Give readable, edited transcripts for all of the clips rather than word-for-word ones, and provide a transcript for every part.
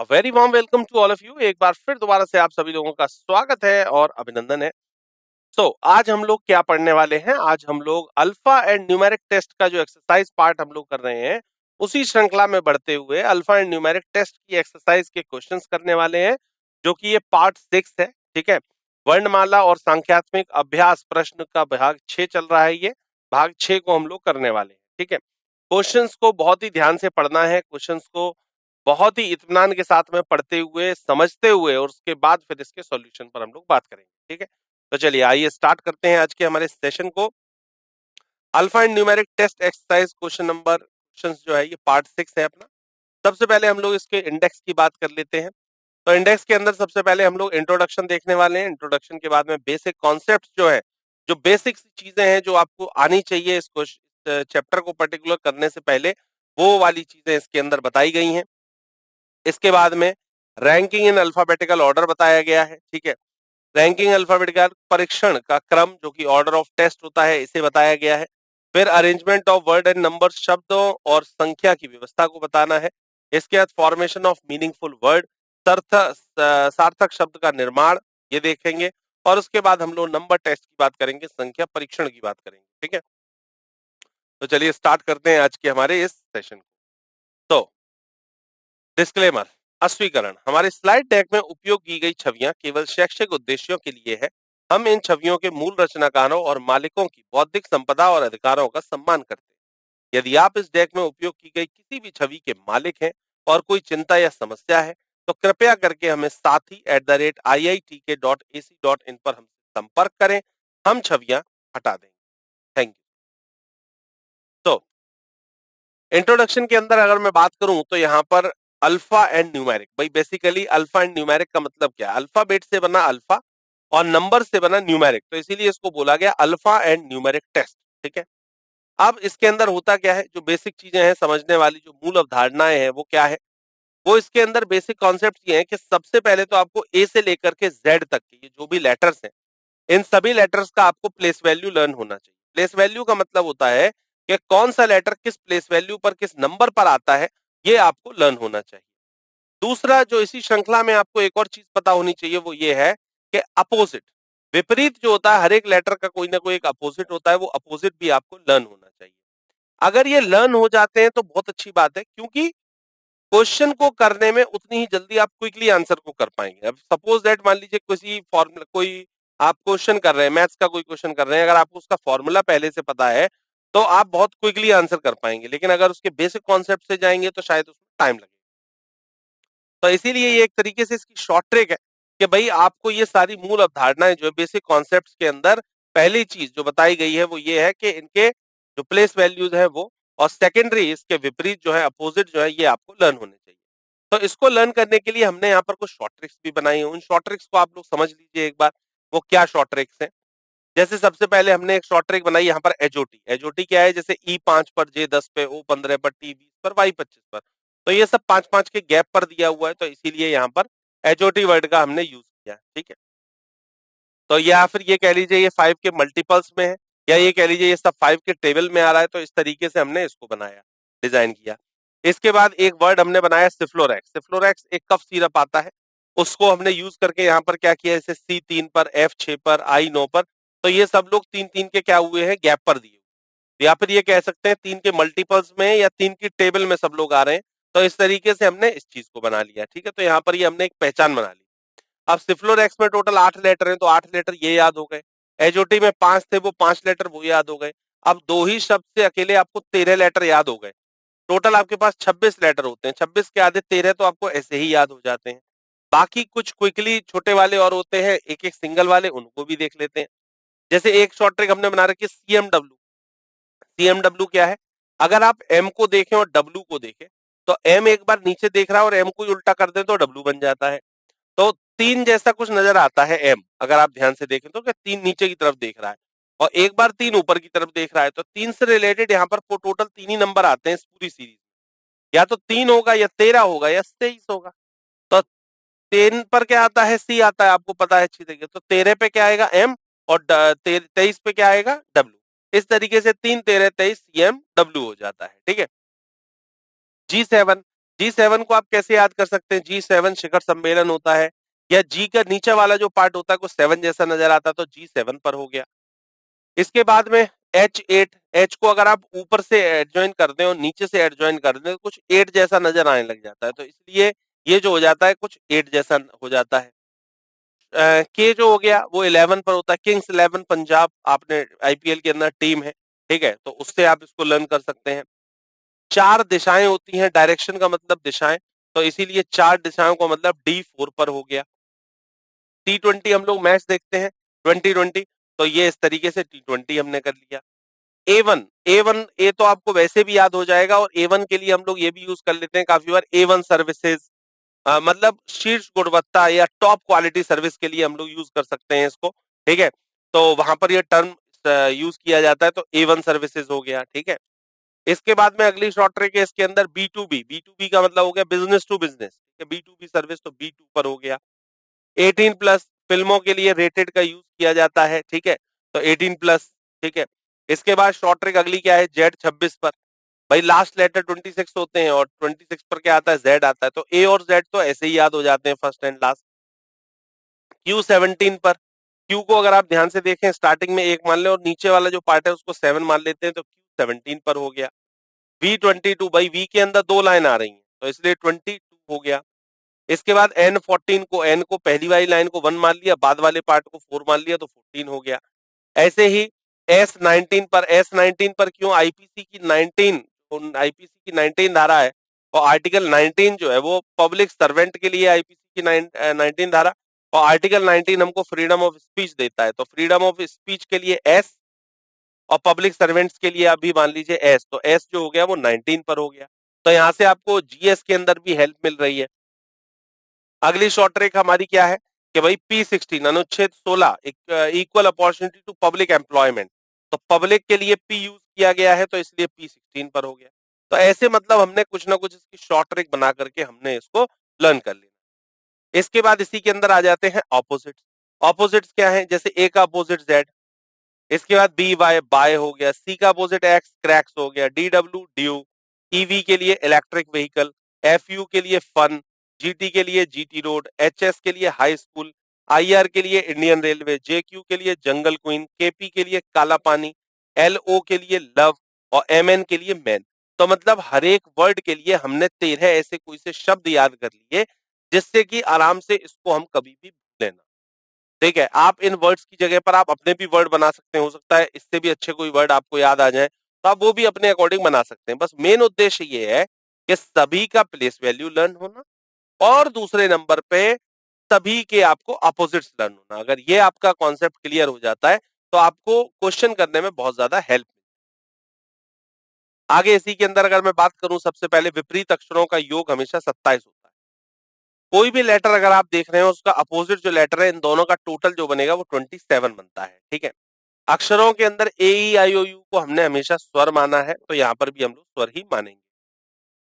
A very warm welcome to all of you. एक बार फिर दोबारा से आप सभी लोगों का स्वागत है और अभिनंदन है। आज हम लोग क्या पढ़ने वाले हैं? आज हम लोग अल्फा एंड न्यूमेरिक टेस्ट का जो एक्सरसाइज पार्ट हम लोग कर रहे हैं, उसी श्रृंखला में बढ़ते हुए अल्फा एंड न्यूमेरिक टेस्ट की एक्सरसाइज के क्वेश्चंस करने वाले हैं, जो कि ये पार्ट 6 है। ठीक है, वर्णमाला और सांख्यात्मक अभ्यास प्रश्न का भाग 6 चल रहा है। ये भाग 6 को हम लोग करने वाले हैं। ठीक है, क्वेश्चंस को बहुत ही ध्यान से पढ़ना है, क्वेश्चंस को बहुत ही इत्मीनान के साथ में पढ़ते हुए, समझते हुए, और उसके बाद फिर इसके सॉल्यूशन पर हम लोग बात करेंगे। ठीक है, तो चलिए आइए स्टार्ट करते हैं आज के हमारे सेशन को। Alpha and numeric test exercise question जो है ये पार्ट 6 है अपना। सबसे पहले हम लोग इसके इंडेक्स की बात कर लेते हैं। तो इंडेक्स के अंदर सबसे पहले हम लोग इंट्रोडक्शन देखने वाले हैं। इंट्रोडक्शन के बाद में बेसिक कॉन्सेप्ट जो है, जो बेसिक चीजें हैं जो आपको आनी चाहिए इस चैप्टर को पर्टिकुलर करने से पहले, वो वाली चीजें इसके अंदर बताई गई हैं। इसके बाद में रैंकिंग इन अल्फाबेटिकल ऑर्डर बताया गया है। ठीक है, रैंकिंग अल्फाबेटिकल परीक्षण का क्रम जो कि ऑर्डर ऑफ टेस्ट होता है, इसे बताया गया है। फिर arrangement of word and number, शब्दों और संख्या की व्यवस्था को बताना है। इसके बाद फॉर्मेशन ऑफ मीनिंगफुल वर्ड, सार्थक शब्द का निर्माण, ये देखेंगे। और उसके बाद हम लोग नंबर टेस्ट की बात करेंगे, संख्या परीक्षण की बात करेंगे। ठीक है, तो चलिए स्टार्ट करते हैं आज के हमारे इस सेशन को। तो डिस्क्लेमर, अस्वीकरण। हमारे स्लाइड डेक में उपयोग की गई छवियां केवल शैक्षिक उद्देश्यों के लिए है। हम इन छवियों के मूल रचनाकारों और मालिकों की बौद्धिक संपदा और अधिकारों का सम्मान करते हैं। यदि आप इस डेक में उपयोग की गई किसी भी छवि के मालिक हैं और कोई चिंता या समस्या है, तो कृपया करके हमें sathi@iitk.ac.in पर हमसे संपर्क करें। हम छवियां हटा देंगे। Thank you. तो इंट्रोडक्शन के अंदर अगर मैं बात करूं तो यहाँ पर अल्फा एंड न्यूमेरिक, भाई बेसिकली अल्फा एंड न्यूमेरिक का मतलब क्या है? अल्फाबेट से बना अल्फा और नंबर से बना न्यूमेरिक, तो इसीलिए इसको बोला गया अल्फा एंड न्यूमेरिक टेस्ट। ठीक है, अब इसके अंदर होता क्या है, जो बेसिक चीजें हैं समझने वाली, जो मूल अवधारणाएं हैं, वो क्या है? वो इसके अंदर बेसिक कॉन्सेप्ट ये है कि सबसे पहले तो आपको ए से लेकर के जेड तक के ये जो भी लेटर्स हैं, इन सभी लेटर्स का आपको प्लेस वैल्यू लर्न होना चाहिए। प्लेस वैल्यू का मतलब होता है कि कौन सा लेटर किस प्लेस वैल्यू पर, किस नंबर पर आता है, ये आपको लर्न होना चाहिए। दूसरा, जो इसी श्रृंखला में आपको एक और चीज पता होनी चाहिए, वो ये है कि अपोजिट, विपरीत जो होता है, हर एक लेटर का कोई ना कोई एक अपोजिट होता है, वो अपोजिट भी आपको लर्न होना चाहिए। अगर ये लर्न हो जाते हैं तो बहुत अच्छी बात है, क्योंकि क्वेश्चन को करने में उतनी ही जल्दी आप क्विकली आंसर को कर पाएंगे। अब सपोज दैट, मान लीजिए किसी फॉर्मूला, कोई आप क्वेश्चन कर रहे हैं, मैथ्स का कोई क्वेश्चन कर रहे हैं, अगर आपको उसका फॉर्मूला पहले से पता है तो आप बहुत क्विकली आंसर कर पाएंगे, लेकिन अगर उसके बेसिक कॉन्सेप्ट से जाएंगे तो शायद उसमें टाइम लगेगा। तो इसीलिए ये एक तरीके से इसकी शॉर्ट ट्रिक है कि भाई आपको ये सारी मूल अवधारणाएं जो है बेसिक कॉन्सेप्ट्स के अंदर, पहली चीज जो बताई गई है वो ये है कि इनके जो प्लेस वैल्यूज है वो, और सेकेंडरी इसके विपरीत जो है, अपोजिट जो है, ये आपको लर्न होने चाहिए। तो इसको लर्न करने के लिए हमने यहाँ पर कुछ शॉर्ट ट्रिक्स भी बनाई है। उन शॉर्ट ट्रिक्स को आप लोग समझ लीजिए एक बार, वो क्या शॉर्ट ट्रिक्स हैं। जैसे सबसे पहले हमने एक शॉर्ट ट्रिक बनाई यहाँ पर एजओटी। एजओटी क्या है? जैसे E5 पर, J10 पे, O15 पर, T20 पर, Y25 पर, तो ये सब 5-5 के गैप पर दिया हुआ है, तो इसीलिए यहाँ पर एजओटी वर्ड का हमने यूज किया। ठीक है, तो या फिर ये कह लीजिए ये 5 के मल्टीपल्स में है, या ये कह लीजिए ये सब 5 के टेबल में आ रहा है, तो इस तरीके से हमने इसको बनाया, डिजाइन किया। इसके बाद एक वर्ड हमने बनाया सिफ्लोरैक्स। सिफ्लोरैक्स एक कफ सिरप आता है, उसको हमने यूज करके यहाँ पर क्या किया, जैसे C3 पर, F6 पर, I9 पर, तो ये सब लोग 3-3 के क्या हुए हैं, गैप पर दिए। या फिर ये कह सकते हैं 3 के मल्टीपल्स में या 3 की टेबल में सब लोग आ रहे हैं, तो इस तरीके से हमने इस चीज को बना लिया। ठीक है, तो यहाँ पर ये हमने एक पहचान बना ली। अब सिफ्लोरैक्स में टोटल 8 लेटर हैं, तो 8 लेटर ये याद हो गए। एजओटी में 5 थे, वो 5 लेटर वो याद हो गए। अब दो ही शब्द से अकेले आपको 13 लेटर याद हो गए। टोटल आपके पास 26 लेटर होते हैं, 26 के आधे 13 तो आपको ऐसे ही याद हो जाते हैं। बाकी कुछ क्विकली छोटे वाले और होते हैं, एक एक सिंगल वाले, उनको भी देख लेते हैं। जैसे एक शॉर्ट ट्रिक हमने बना रखी है CMW। CMW क्या है? अगर आप M को देखें और W को देखें, तो M एक बार नीचे देख रहा है और M को उल्टा कर दें तो W बन जाता है। तो 3 जैसा कुछ नजर आता है M, अगर आप ध्यान से देखें तो, कि 3 नीचे की तरफ देख रहा है और एक बार 3 ऊपर की तरफ देख रहा है, तो 3 से रिलेटेड यहाँ पर टोटल 3 ही नंबर आते हैं इस पूरी सीरीज। या तो 3 होगा, या 13 होगा, या 23 होगा। तो 3 पर क्या आता है? C आता है, आपको पता है अच्छी तरीके। तो 13 पे क्या आएगा? M, और 23 पे क्या आएगा? W। इस तरीके से 3, 13, 23 CM W हो जाता है। ठीक है, G7। G7 को आप कैसे याद कर सकते हैं? G7 शिखर सम्मेलन होता है, या G का नीचे वाला जो पार्ट होता है वो 7 जैसा नजर आता है, तो G7 पर हो गया। इसके बाद में H8, H को अगर आप ऊपर से एडजॉइन कर दें और नीचे से एडजॉइन कर दें तो कुछ 8 जैसा नजर आने लग जाता है, तो इसलिए ये जो हो जाता है कुछ 8 जैसा हो जाता है। के जो हो गया वो 11 पर होता है, किंग्स 11 पंजाब आपने आईपीएल के अंदर टीम है, ठीक है, तो उससे आप इसको लर्न कर सकते हैं। 4 दिशाएं होती हैं, डायरेक्शन का मतलब दिशाएं, तो इसीलिए 4 दिशाओं का मतलब D4 पर हो गया। T20 हम लोग मैच देखते हैं 2020, तो ये इस तरीके से T20 हमने कर लिया। A1 ए तो आपको वैसे भी याद हो जाएगा, और A1 के लिए हम लोग ये भी यूज कर लेते हैं काफी बार, A1 सर्विसेज, मतलब शीर्ष गुणवत्ता या टॉप क्वालिटी सर्विस के लिए हम लोग यूज कर सकते हैं इसको, ठीक है, तो वहां पर ये टर्म यूज किया जाता है, तो A1 सर्विसेज हो गया, ठीक है। इसके बाद में अगली शॉर्ट ट्रिक है इसके अंदर B2B का मतलब हो गया business to business, B2B service, तो B2 पर हो गया। 18+ फिल्मों के लिए रेटेड का यूज किया जाता है, ठीक है, तो 18+, ठीक है। इसके बाद शॉर्ट ट्रिक अगली क्या है? Z26 पर, भाई लास्ट लेटर 26 होते हैं और 26 पर क्या आता है? Z आता है, तो A और Z तो ऐसे ही याद हो जाते हैं, फर्स्ट एंड लास्ट। Q17 पर, Q को अगर आप ध्यान से देखें स्टार्टिंग में 1 मान लें और नीचे वाला जो पार्ट है उसको 7 मान लेते हैं, तो Q17 पर हो गया। V22, भाई V के अंदर 2 लाइन आ रही है तो इसलिए 22 हो गया। इसके बाद N को पहली वाली लाइन को 1 मान लिया, बाद वाले पार्ट को 4 मान लिया, तो 14 हो गया। ऐसे ही S19 पर क्यों? आईपीसी की 19 धारा है, और आर्टिकल 19 जो है वो पब्लिक सर्वेंट के लिए आईपीसी की 19 धारा, और आर्टिकल 19 हमको फ्रीडम ऑफ स्पीच देता है, तो फ्रीडम ऑफ स्पीच के लिए S, और पब्लिक सर्वेंट्स के लिए अभी मान लीजिए S, तो S जो हो गया वो 19 पर हो गया। तो यहाँ से आपको जीएस के अंदर भी हेल्प मिल रही है। अगली शॉर्ट ट्रिक हमारी क्या है कि भाई P16 अनुच्छेद 16 equal opportunity to public employment, तो पब्लिक के लिए P यूज किया गया है, तो इसलिए P16 पर हो गया। तो ऐसे मतलब हमने कुछ ना कुछ इसकी शॉर्ट ट्रिक बना करके हमने इसको लर्न कर लिया। इसके बाद इसी के अंदर आ जाते हैं ऑपोजिट्स। ऑपोजिट्स क्या है? जैसे A का अपोजिट Z, इसके बाद बी वाई बाय हो गया, सी का अपोजिट एक्स क्रैक्स हो गया, डी डब्ल्यू ड्यू, ईवी के लिए इलेक्ट्रिक व्हीकल, एफ यू के लिए फन, जीटी के लिए जीटी रोड, एच एस के लिए हाई स्कूल, आई आर के लिए इंडियन रेलवे, जे क्यू के लिए जंगल क्वीन, केपी के लिए काला पानी, एल ओ के लिए लव, और एम एन के लिए मैन। तो मतलब हर एक वर्ड के लिए हमने 13 ऐसे कोई से शब्द याद कर लिए, जिससे कि आराम से इसको हम कभी भी भूलें ना। ठीक है, आप इन वर्ड्स की जगह पर आप अपने भी वर्ड बना सकते हैं, हो सकता है इससे भी अच्छे कोई वर्ड आपको याद आ जाए, तो आप वो भी अपने अकॉर्डिंग बना सकते हैं। बस मेन उद्देश्य ये है कि सभी का प्लेस वैल्यू लर्न होना, और दूसरे नंबर पे सभी के आपको अपोजिट्स लर्न होना। अगर ये आपका कॉन्सेप्ट क्लियर हो जाता है तो आपको क्वेश्चन करने में बहुत ज्यादा हेल्प। आगे इसी के अंदर अगर मैं बात करूं, सबसे पहले विपरीत अक्षरों का योग हमेशा 27 होता है। कोई भी लेटर अगर आप देख रहे हो उसका अपोजिट जो लेटर है, इन दोनों का टोटल जो बनेगा वो 27 बनता है, ठीक है। अक्षरों के अंदर ए ई आई ओ यू को हमने हमेशा स्वर माना है, तो यहाँ पर भी हम लोग स्वर ही मानेंगे।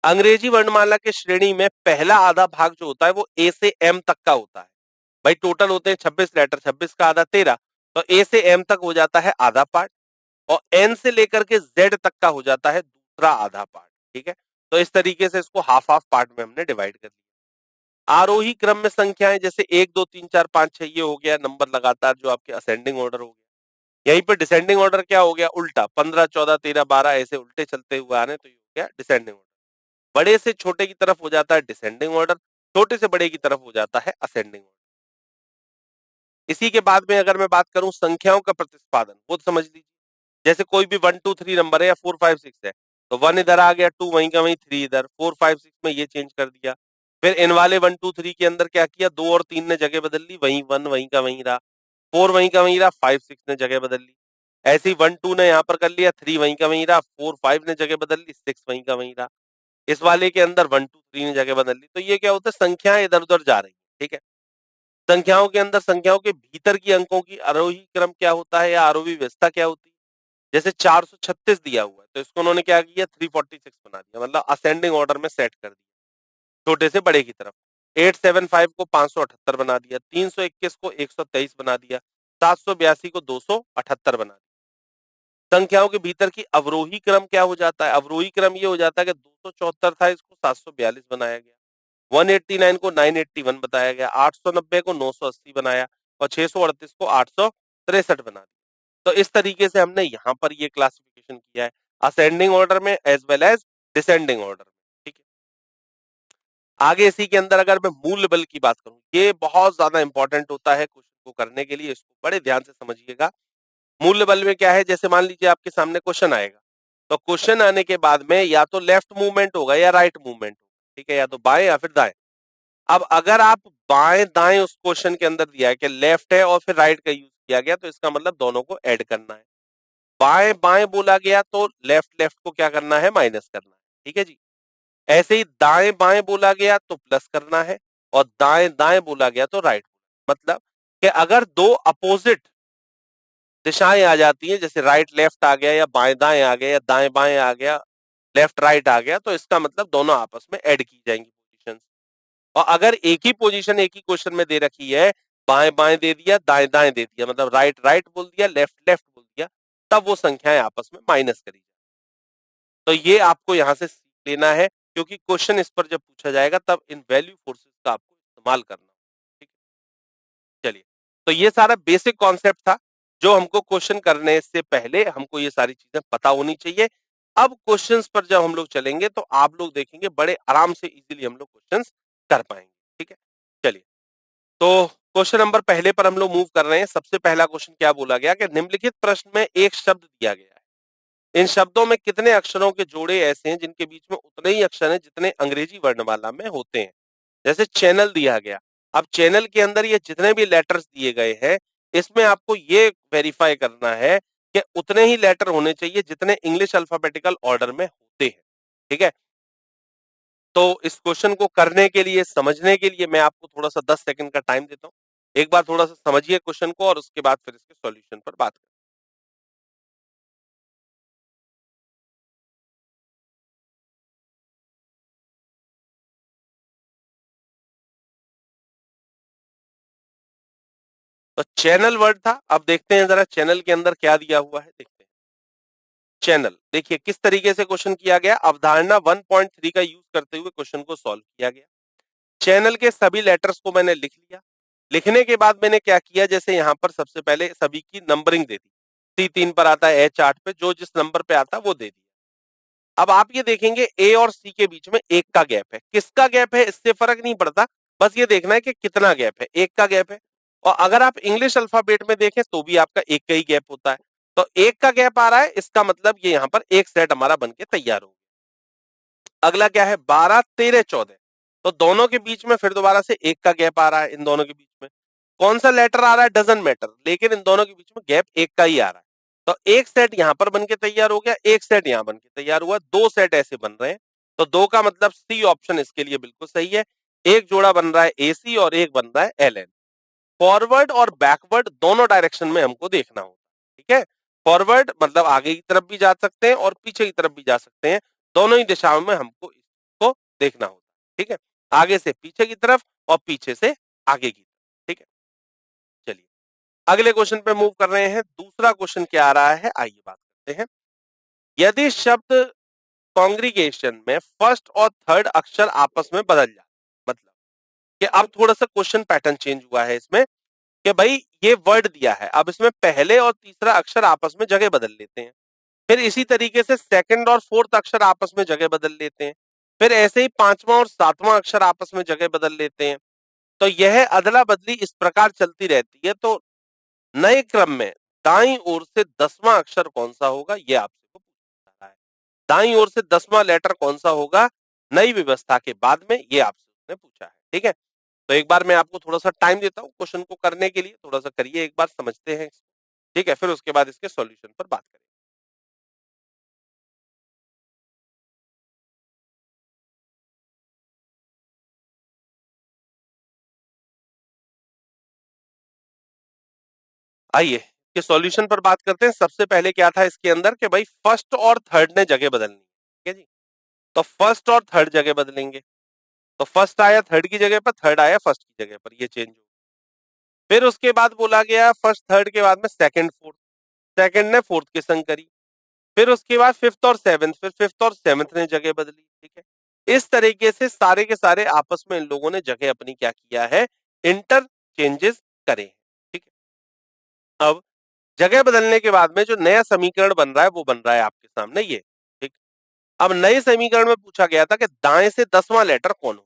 अंग्रेजी वर्णमाला के श्रेणी में पहला आधा भाग जो होता है वो ए से एम तक का होता है। भाई टोटल होते हैं 26 लेटर, 26 का आधा 13, तो ए से एम तक हो जाता है आधा पार्ट, और एन से लेकर के जेड तक का हो जाता है दूसरा आधा पार्ट, ठीक है। तो इस तरीके से इसको हाफ हाफ पार्ट में हमने डिवाइड कर दिया। आरोही क्रम में संख्याएं जैसे 1 2 3 4 5 6 ये हो गया नंबर लगातार जो आपके असेंडिंग ऑर्डर हो गया। यहीं पर डिसेंडिंग ऑर्डर क्या हो गया? उल्टा, 15 14 13 12 ऐसे उल्टे चलते हुए आने, तो ये हो गया डिसेंडिंग ऑर्डर। बड़े से छोटे की तरफ हो जाता है डिसेंडिंग ऑर्डर, छोटे से बड़े की तरफ हो जाता है असेंडिंग ऑर्डर। इसी के बाद में अगर मैं बात करूं संख्याओं का प्रतिस्पादन, वो समझ लीजिए। जैसे कोई भी 1 2 3 नंबर है या 4 5 6 है, तो 1 इधर आ गया, 2 वहीं का वहीं, 3 इधर, 4 5 6 में ये चेंज कर दिया। फिर इन वाले 1 2 3 के अंदर क्या किया? 2 और 3 ने जगह बदल ली, वहीं 1 वहीं का वहीं रहा, 4 वहीं का वहीं रहा, 5 6 ने जगह बदल ली। ऐसे ही 1 2 ने यहाँ पर कर लिया, 3 वहीं का वहीं रहा, 4 5 ने जगह बदल ली, 6 वहीं का वहीं रहा। इस वाले के अंदर 1 2 3 ने जगह बदल ली। तो ये क्या होता है? संख्याएं इधर उधर जा रही है, ठीक है। संख्याओं के अंदर संख्याओं के भीतर की अंकों की आरोही क्रम क्या होता है या आरोही व्यवस्था क्या होती है? जैसे 436 दिया हुआ है तो इसको उन्होंने क्या किया? 346 बना दिया, मतलब असेंडिंग ऑर्डर में सेट कर दिया छोटे से बड़े की तरफ। 875 को 578 बना दिया, 321 को 123 बना दिया, 782 को 278 बना दिया। संख्याओं के भीतर की अवरोही क्रम क्या हो जाता है? अवरोही क्रम ये हो जाता है कि 274 था, इसको 742 बनाया गया, 189 को 981 बताया गया, 890 को 980 बनाया और 638 को 863 बना दिया। तो इस तरीके से हमने यहाँ पर ये क्लासिफिकेशन किया है, असेंडिंग ऑर्डर में as well as descending order में। ठीक है, आगे इसी के अंदर अगर मैं मूल्य बल की बात करूं, ये बहुत ज्यादा इंपॉर्टेंट होता है क्वेश्चन को करने के लिए, इसको बड़े ध्यान से समझिएगा। मूल्य बल में क्या है, जैसे मान लीजिए आपके सामने क्वेश्चन आएगा, तो क्वेश्चन आने के बाद में या तो लेफ्ट मूवमेंट होगा या राइट मूवमेंट होगा, ठीक है, या तो बाएं या फिर दाएं। अब अगर आप बाएं दाएं उस क्वेश्चन के अंदर दिया है कि लेफ्ट है और फिर राइट का यूज किया गया, तो इसका मतलब दोनों को ऐड करना है। बाएं बाएं बोला गया तो लेफ्ट लेफ्ट को क्या करना है, माइनस करना है। ठीक है जी। ऐसे ही दाएं बाएं बोला गया तो प्लस करना है, और दाएं दाएं बोला गया तो राइट। मतलब कि अगर दो अपोजिट दिशाएं आ जाती हैं, जैसे राइट लेफ्ट आ गया या बाएं दाएं आ गया या दाएं बाएं आ गया, लेफ्ट राइट आ गया, तो इसका मतलब दोनों आपस में ऐड की जाएंगी पोजीशंस। और अगर एक ही पोजीशन एक ही क्वेश्चन में दे रखी है, बाएं बाएं दे दिया, दाएं दाएं दे दिया, मतलब राइट राइट बोल दिया, लेफ्ट लेफ्ट बोल दिया, तब वो संख्याएं आपस में माइनस करी जाए। तो ये आपको यहां से सीख लेना है, क्योंकि क्वेश्चन इस पर जब पूछा जाएगा तब इन वैल्यू फोर्सेस का आपको इस्तेमाल करना। ठीक है, चलिए, तो ये सारा बेसिक कॉन्सेप्ट था जो हमको क्वेश्चन करने से पहले हमको ये सारी चीजें पता होनी चाहिए। अब क्वेश्चंस पर जब हम लोग चलेंगे तो आप लोग देखेंगे बड़े आराम से इजीली हम लोग क्वेश्चंस कर पाएंगे। ठीक है, चलिए, तो क्वेश्चन नंबर पहले पर हम लोग मूव कर रहे हैं। सबसे पहला क्वेश्चन क्या बोला गया कि निम्नलिखित प्रश्न में एक शब्द दिया गया है, इन शब्दों में कितने अक्षरों के जोड़े ऐसे हैं जिनके बीच में उतने ही अक्षर हैं जितने अंग्रेजी वर्णमाला में होते हैं। जैसे चैनल दिया गया, अब चैनल के अंदर ये जितने भी लेटर्स दिए गए हैं, इसमें आपको ये वेरीफाई करना है कि उतने ही लेटर होने चाहिए जितने इंग्लिश अल्फाबेटिकल ऑर्डर में होते हैं। ठीक है, तो इस क्वेश्चन को करने के लिए, समझने के लिए मैं आपको थोड़ा सा 10 सेकंड का टाइम देता हूं। एक बार थोड़ा सा समझिए क्वेश्चन को और उसके बाद फिर इसके सॉल्यूशन पर बात करें। तो चैनल वर्ड था, अब देखते हैं जरा चैनल के अंदर क्या दिया हुआ है, देखते हैं। चैनल, देखिए किस तरीके से क्वेश्चन किया गया, अवधारणा 1.3 का यूज करते हुए क्वेश्चन को सॉल्व किया गया। चैनल के सभी लेटर्स को मैंने लिख लिया। लिखने के बाद मैंने क्या किया, जैसे यहां पर सबसे पहले सभी की नंबरिंग दे दी। C3 पर आता है, H8 पे, जो जिस नंबर पे आता है वो दे दिया। अब आप ये देखेंगे ए और सी के बीच में एक का गैप है, किसका गैप है इससे फर्क नहीं पड़ता, बस ये देखना है कि कितना गैप है, एक का गैप है। और अगर आप इंग्लिश अल्फाबेट में देखें तो भी आपका एक का ही गैप होता है। तो एक का गैप आ रहा है, इसका मतलब ये यहाँ पर एक सेट हमारा बन के तैयार हो। अगला क्या है, 12 13 14, तो दोनों के बीच में फिर दोबारा से एक का गैप आ रहा है, इन दोनों के बीच में कौन सा लेटर आ रहा है डजंट मैटर, लेकिन इन दोनों के बीच में गैप एक का ही आ रहा है। तो एक सेट यहां पर बन के तैयार हो गया, एक सेट यहां बन के तैयार हुआ, दो सेट ऐसे बन रहे हैं। तो दो का मतलब सी ऑप्शन इसके लिए बिल्कुल सही है। एक जोड़ा बन रहा है एसी और एक बन रहा है एलएन। फॉरवर्ड और बैकवर्ड दोनों डायरेक्शन में हमको देखना होगा। ठीक है, फॉरवर्ड मतलब आगे की तरफ भी जा सकते हैं और पीछे की तरफ भी जा सकते हैं, दोनों ही दिशाओं में हमको इसको देखना होगा। ठीक है, आगे से पीछे की तरफ और पीछे से आगे की तरफ। ठीक है, चलिए अगले क्वेश्चन पे मूव कर रहे हैं। दूसरा क्वेश्चन क्या आ रहा है, आइए बात करते हैं। यदि शब्द कॉन्ग्रीगेशन में फर्स्ट और थर्ड अक्षर आपस में बदल जाए, मतलब कि अब थोड़ा सा क्वेश्चन पैटर्न चेंज हुआ है इसमें, कि भाई ये वर्ड दिया है, अब इसमें पहले और तीसरा अक्षर आपस में जगह बदल लेते हैं, फिर इसी तरीके से सेकंड और फोर्थ अक्षर आपस में जगह बदल लेते हैं, फिर ऐसे ही पांचवा और सातवां अक्षर आपस में जगह बदल लेते हैं। तो यह अदला बदली इस प्रकार चलती रहती है। तो नए क्रम में दाईं ओर से 10वां अक्षर कौन सा होगा, ये आपसे को पूछा जा रहा है। दाईं ओर से 10वां लेटर कौन सा होगा नई व्यवस्था के बाद में, ये आपसे उसने पूछा है। ठीक है, तो एक बार मैं आपको थोड़ा सा टाइम देता हूं क्वेश्चन को करने के लिए, थोड़ा सा करिए, एक बार समझते हैं इसको। ठीक है, फिर उसके बाद इसके सॉल्यूशन पर बात करें। आइए इसके सॉल्यूशन पर बात करते हैं। सबसे पहले क्या था इसके अंदर कि भाई फर्स्ट और थर्ड ने जगह बदलनी। ठीक है जी, तो फर्स्ट और थर्ड जगह बदलेंगे। तो फर्स्ट आया थर्ड की जगह पर, थर्ड आया फर्स्ट की जगह पर, ये चेंज हो। फिर उसके बाद बोला गया फर्स्ट थर्ड के बाद में सेकंड फोर्थ, सेकंड ने फोर्थ के संग करी, फिर उसके बाद फिफ्थ और सेवेंथ, फिर फिफ्थ और सेवेंथ ने जगह बदली, ठीक है। इस तरीके से सारे के सारे आपस में इन लोगों ने जगह अपनी क्या किया है, इंटरचेंजेस करे, ठीक है। अब जगह बदलने के बाद में जो नया समीकरण बन रहा है वो बन रहा है आपके सामने ये, ठीक। अब नए समीकरण में पूछा गया था कि दाएं से 10वां लेटर कौन हो,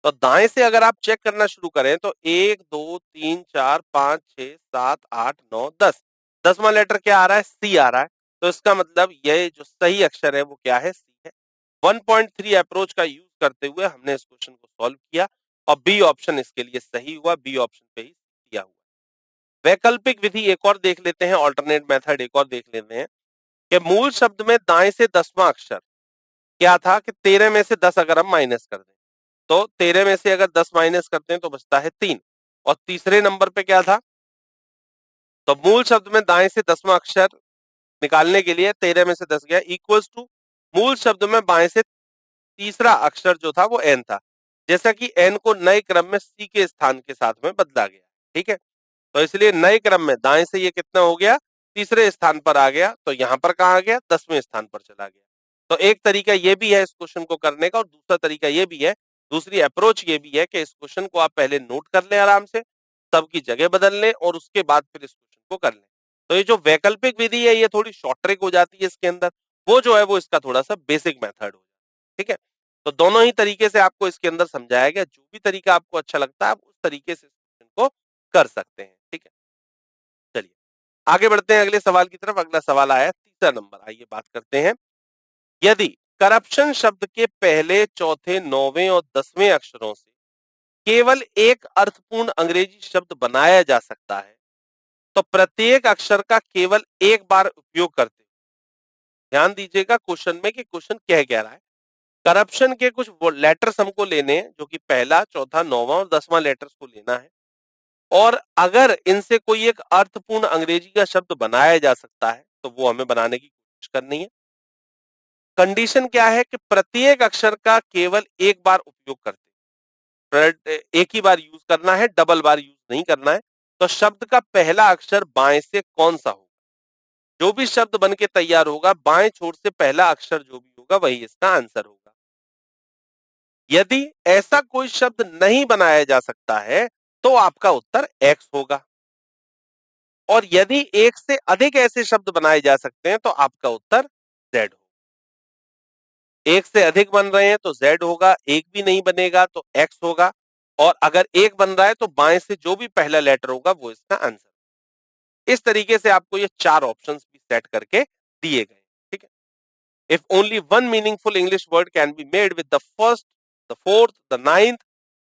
तो दाएं से अगर आप चेक करना शुरू करें तो 1 2 3 4 5 6 7 8 9 10, 10वां लेटर क्या आ रहा है, सी आ रहा है। तो इसका मतलब ये जो सही अक्षर है वो क्या है, सी है। 1.3 अप्रोच का यूज करते हुए हमने इस क्वेश्चन को सॉल्व किया और बी ऑप्शन इसके लिए सही हुआ, बी ऑप्शन पे ही दिया हुआ। वैकल्पिक विधि एक और देख लेते हैं, ऑल्टरनेट मेथड एक और देख लेते हैं कि मूल शब्द में दाएं से 10वां अक्षर क्या था कि 13 में से 10 अगर हम माइनस कर दें तो 13 में से अगर 10 माइनस करते हैं तो बचता है 3, और तीसरे नंबर पे क्या था, तो मूल शब्द में दाएं से 10वां अक्षर निकालने के लिए 13 में से 10 गया इक्वल्स टू मूल शब्द में बाएं से तीसरा अक्षर जो था वो एन था, जैसा कि एन को नए क्रम में सी के स्थान के साथ में बदला गया, ठीक है। तो इसलिए नए क्रम में दाएं से ये कितना हो गया, तीसरे स्थान पर आ गया, तो यहां पर कहा गया, 10वें स्थान पर चला गया। तो एक तरीका ये भी है इस क्वेश्चन को करने का, और दूसरा तरीका ये भी है, दूसरी अप्रोच ये भी है कि इस क्वेश्चन को आप पहले नोट कर लें आराम से, सबकी जगह बदल लें और उसके बाद फिर इस क्वेश्चन को कर लें। तो ये जो वैकल्पिक विधि है ये थोड़ी शॉर्ट ट्रिक हो जाती है इसके अंदर, वो जो है वो इसका थोड़ा सा बेसिक मेथड हो जाता है, ठीक है। तो दोनों ही तरीके से आपको इसके अंदर समझाया गया, जो भी तरीका आपको अच्छा लगता है आप उस तरीके से इस क्वेश्चन को कर सकते हैं, ठीक है। चलिए आगे बढ़ते हैं अगले सवाल की तरफ। अगला सवाल आया तीसरा नंबर, आइए बात करते हैं। यदि करप्शन शब्द के पहले, चौथे, 9वें और 10वें अक्षरों से केवल एक अर्थपूर्ण अंग्रेजी शब्द बनाया जा सकता है तो प्रत्येक अक्षर का केवल एक बार उपयोग करते हुए, ध्यान दीजिएगा क्वेश्चन में कि क्वेश्चन क्या रहा है। करप्शन के कुछ लेटर्स हमको लेने हैं जो कि पहला, चौथा, 9वां और 10वां लेटर्स को लेना है, और अगर इनसे कोई एक अर्थपूर्ण अंग्रेजी का शब्द बनाया जा सकता है तो वो हमें बनाने की कोशिश करनी है। कंडीशन क्या है कि प्रत्येक अक्षर का केवल एक बार उपयोग करते हैं, एक ही बार यूज करना है, डबल बार यूज नहीं करना है। तो शब्द का पहला अक्षर बाएं से कौन सा होगा, जो भी शब्द बन के तैयार होगा बाएं छोर से पहला अक्षर जो भी होगा वही इसका आंसर होगा। यदि ऐसा कोई शब्द नहीं बनाया जा सकता है तो आपका उत्तर एक्स होगा, और यदि एक से अधिक ऐसे शब्द बनाए जा सकते हैं तो आपका उत्तर जेड होगा। एक से अधिक बन रहे हैं तो जेड होगा, एक भी नहीं बनेगा तो एक्स होगा, और अगर एक बन रहा है तो बाएं से जो भी पहला लेटर होगा वो इसका आंसर। इस तरीके से आपको ये चार ऑप्शंस भी सेट करके दिए गए, ठीक है। If only one meaningful English word can be made with the first, the fourth, the ninth,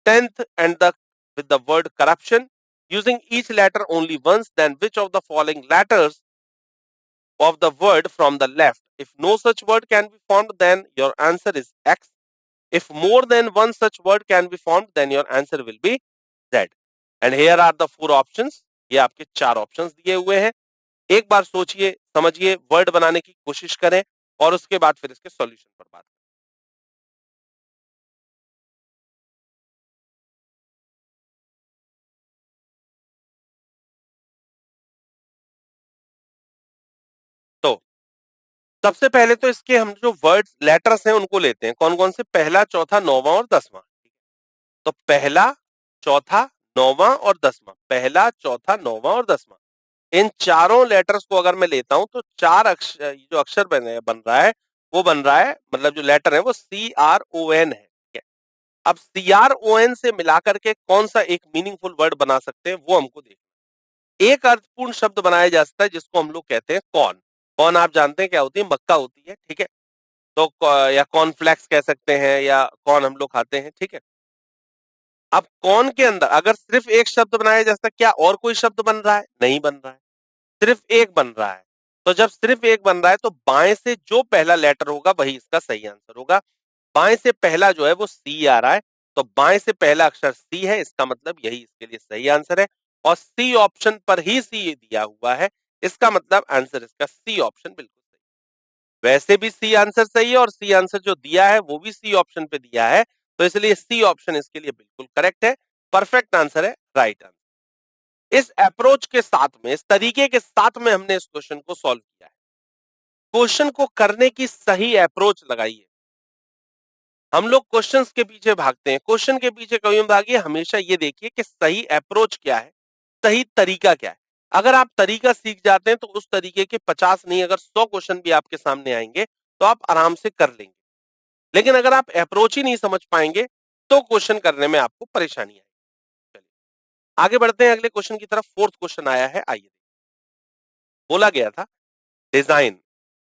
10th and the with the word corruption using each letter only once, then which of the following letters of the word from the left? If no such word can be formed, then your answer is X. If more than one such word can be formed, then your answer will be Z. And here are the four options. ये आपके चार options दिए हुए हैं। एक बार सोचिए, समझिए, word बनाने की कोशिश करें और उसके बाद फिर इसके सॉल्यूशन पर बात करें। तो सबसे पहले तो इसके हम जो वर्ड्स लेटर्स हैं उनको लेते हैं, कौन कौन से, पहला, चौथा, 9वां और 10वां। तो पहला, चौथा, 9वां और 10वां, पहला, चौथा, 9वां और 10वां, इन चारों लेटर्स को अगर मैं लेता हूं तो चार अक्षर, जो अक्षर बन रहा है वो बन रहा है, मतलब जो लेटर है वो CRON है, ठीक है। अब CRON से मिलाकर के कौन सा एक मीनिंगफुल वर्ड बना सकते हैं वो हमको देखना। एक अर्थपूर्ण शब्द बनाया जा सकता है जिसको हम लोग कहते हैं कॉर्न। कॉर्न आप जानते हैं क्या होती है, मक्का होती है, ठीक है। तो या कॉर्नफ्लेक्स कह सकते हैं, या कॉर्न हम लोग खाते हैं, ठीक है। अब कॉर्न के अंदर अगर सिर्फ एक शब्द बनाया जा सकता है, क्या और कोई शब्द बन रहा है, नहीं बन रहा है, सिर्फ एक बन रहा है। तो जब सिर्फ एक बन रहा है तो बाएं से जो पहला लेटर होगा वही इसका सही आंसर होगा। बाएं से पहला जो है वो सी आ रहा है, तो बाएं से पहला अक्षर सी है, इसका मतलब यही इसके लिए सही आंसर है, और सी ऑप्शन पर ही सी दिया हुआ है, इसका मतलब आंसर इसका सी ऑप्शन बिल्कुल सही। वैसे भी सी आंसर सही है और सी आंसर जो दिया है वो भी सी ऑप्शन पे दिया है, तो इसलिए सी ऑप्शन इसके लिए बिल्कुल करेक्ट है, परफेक्ट आंसर है, राइट आंसर। इस अप्रोच के साथ में, इस तरीके के साथ में हमने इस क्वेश्चन को सॉल्व किया है। क्वेश्चन को करने की सही अप्रोच लगाइए। हम लोग क्वेश्चंस के पीछे भागते हैं, क्वेश्चन के पीछे कभी मत भागिए, हमेशा ये देखिए कि सही अप्रोच क्या है, सही तरीका क्या है। अगर आप तरीका सीख जाते हैं तो उस तरीके के 50 नहीं अगर 100 क्वेश्चन भी आपके सामने आएंगे तो आप आराम से कर लेंगे। लेकिन अगर आप अप्रोच ही नहीं समझ पाएंगे तो क्वेश्चन करने में आपको परेशानी आएगी। चलिए आगे बढ़ते हैं अगले क्वेश्चन की तरफ। फोर्थ क्वेश्चन आया है, आइए। बोला गया था डिजाइन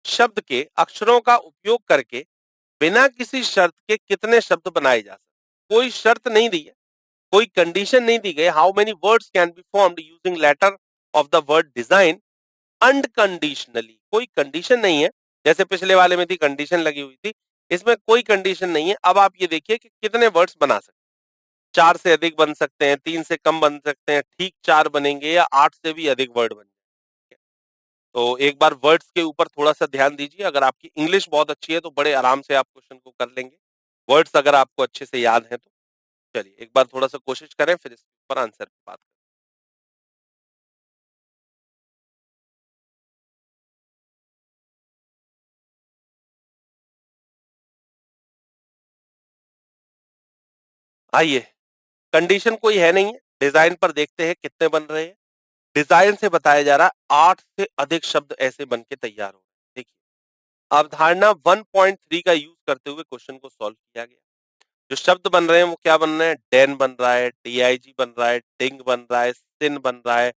शब्द के अक्षरों का उपयोग करके बिना किसी शर्त के कितने शब्द बनाए जा सकते। कोई शर्त नहीं दी है, कोई कंडीशन नहीं दी गई। How many words can be formed using letter of the word design unconditionally. कोई कंडीशन नहीं है, जैसे पिछले वाले में थी कंडीशन लगी हुई थी, इसमें कोई कंडीशन नहीं है। अब आप ये देखिए कि कितने वर्ड्स बना सकते हैं। 4 से अधिक बन सकते हैं, 3 से कम बन सकते हैं, ठीक 4 बनेंगे या 8 से भी अधिक वर्ड बनेंगे। तो एक बार वर्ड्स के ऊपर थोड़ा सा ध्यान दीजिए। अगर आपकी इंग्लिश बहुत अच्छी है तो बड़े आराम से आप क्वेश्चन को कर लेंगे, वर्ड्स अगर आपको अच्छे से याद है तो। चलिए एक बार थोड़ा सा कोशिश करें, फिर इसके ऊपर आंसर की बात करें। आइए, कंडीशन कोई है नहीं है, डिजाइन पर देखते हैं कितने बन रहे हैं। डिजाइन से बताया जा रहा है 8 से अधिक शब्द ऐसे बन के तैयार हो। देखिए अवधारणा 1.3 का यूज करते हुए क्वेश्चन को सॉल्व किया गया। जो शब्द बन रहे हैं वो क्या बन रहे हैं? डेन बन रहा है, डीआईजी बन रहा है, डिंग बन रहा है, सिन बन रहा है,